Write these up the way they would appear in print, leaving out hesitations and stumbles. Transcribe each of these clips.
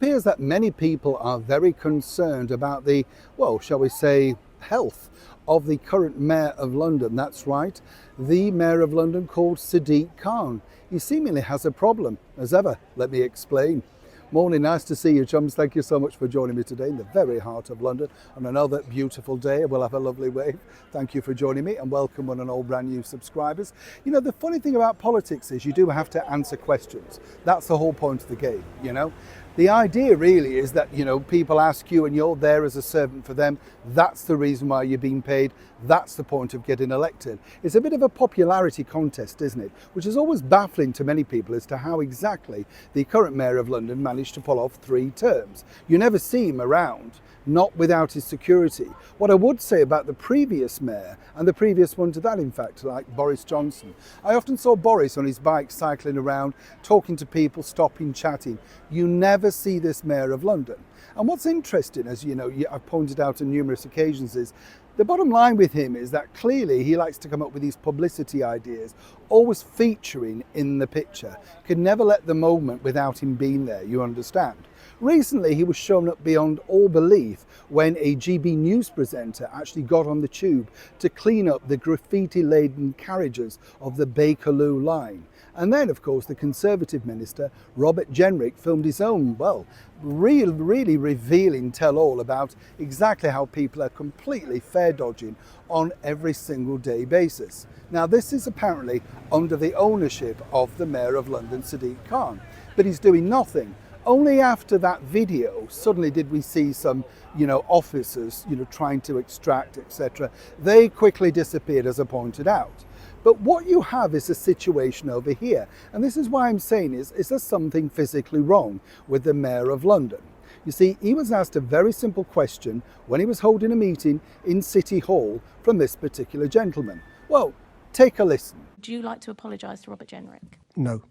Appears that many people are very concerned about the, well, shall we say, health of the current Mayor of London. That's right, the Mayor of London called Sadiq Khan. He seemingly has a problem, as ever. Let me explain. Morning, nice to see you, chums. Thank you so much for joining me today in the very heart of London on another beautiful day. We'll have a lovely wave. Thank you for joining me and welcome one and all brand new subscribers. You know, the funny thing about politics is you do have to answer questions. That's the whole point of the game, you know. The idea really is that, you know, people ask you and you're there as a servant for them. That's the reason why you're being paid. That's the point of getting elected. It's a bit of a popularity contest, isn't it? Which is always baffling to many people as to how exactly the current Mayor of London managed to pull off 3 terms. You never see him around, not without his security. What I would say about the previous mayor, and the previous one to that in fact, like Boris Johnson, I often saw Boris on his bike cycling around, talking to people, stopping, chatting. You never see this Mayor of London. And what's interesting, as you know, I've pointed out on numerous occasions, is the bottom line with him is that clearly he likes to come up with these publicity ideas, always featuring in the picture. Could never let the moment without him being there, you understand? Recently, he was shown up beyond all belief when a GB News presenter actually got on the tube to clean up the graffiti-laden carriages of the Bakerloo line. And then, of course, the Conservative minister, Robert Jenrick, filmed his own, well, really revealing tell-all about exactly how people are completely fare-dodging on every single day basis. Now, this is apparently under the ownership of the Mayor of London, Sadiq Khan, but he's doing nothing. Only after that video, suddenly did we see some, officers, trying to extract, etc. They quickly disappeared, as I pointed out. But what you have is a situation over here. And this is why I'm saying is there something physically wrong with the Mayor of London? You see, he was asked a very simple question when he was holding a meeting in City Hall from this particular gentleman. Well, take a listen. Would you like to apologise to Robert Jenrick? No.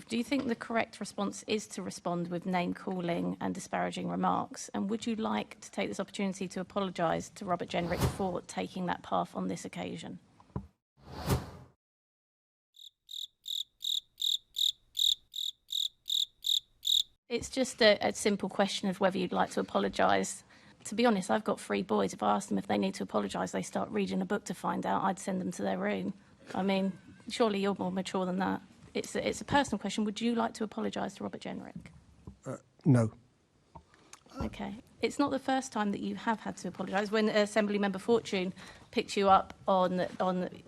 Do you think the correct response is to respond with name-calling and disparaging remarks? And would you like to take this opportunity to apologise to Robert Jenrick for taking that path on this occasion? It's just a simple question of whether you'd like to apologise. To be honest, I've got 3 boys. If I ask them if they need to apologise, they start reading a book to find out. I'd send them to their room. I mean, surely you're more mature than that. It's a personal question. Would you like to apologise to Robert Jenrick? No. Okay. It's not the first time that you have had to apologise. When Assembly Member Fortune picked you up on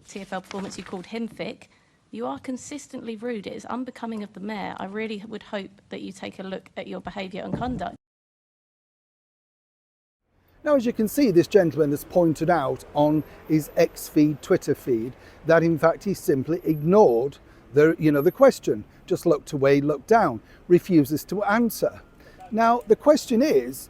TfL performance, you called him thick. You are consistently rude. It is unbecoming of the Mayor. I really would hope that you take a look at your behaviour and conduct. Now, as you can see, this gentleman has pointed out on his X feed, Twitter feed, that in fact he simply ignored the question. Just looked away, looked down, refuses to answer. Now, the question is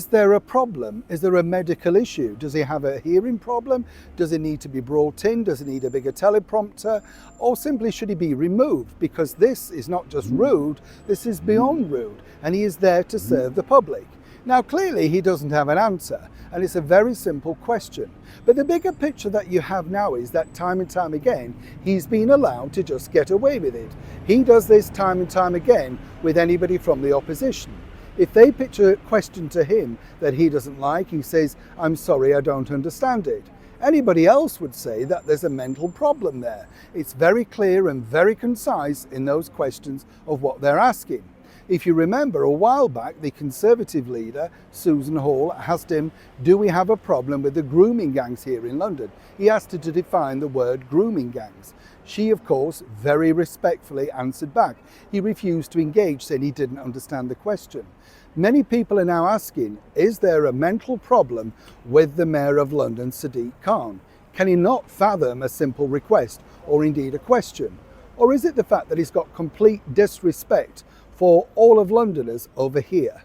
there a problem? Is there a medical issue? Does he have a hearing problem? Does he need to be brought in? Does he need a bigger teleprompter? Or simply should he be removed? Because this is not just rude, this is beyond rude, and he is there to serve the public. Now, clearly he doesn't have an answer, and it's a very simple question. But the bigger picture that you have now is that time and time again, he's been allowed to just get away with it. He does this time and time again with anybody from the opposition. If they pitch a question to him that he doesn't like, he says, "I'm sorry, I don't understand it." Anybody else would say that there's a mental problem there. It's very clear and very concise in those questions of what they're asking. If you remember, a while back, the Conservative leader, Susan Hall, asked him, do we have a problem with the grooming gangs here in London? He asked her to define the word grooming gangs. She, of course, very respectfully answered back. He refused to engage, saying he didn't understand the question. Many people are now asking, is there a mental problem with the Mayor of London, Sadiq Khan? Can he not fathom a simple request or indeed a question? Or is it the fact that he's got complete disrespect for all of Londoners over here,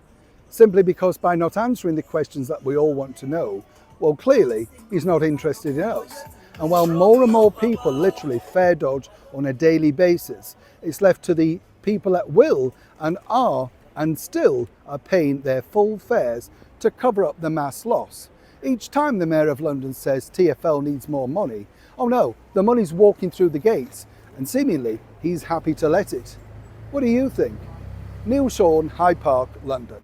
simply because by not answering the questions that we all want to know, well, clearly he's not interested in us. And while more and more people literally fare dodge on a daily basis, it's left to the people that will and are and still are paying their full fares to cover up the mass loss. Each time the Mayor of London says TfL needs more money, oh no, the money's walking through the gates, and seemingly he's happy to let it. What do you think? Neil Sean, Hyde Park, London.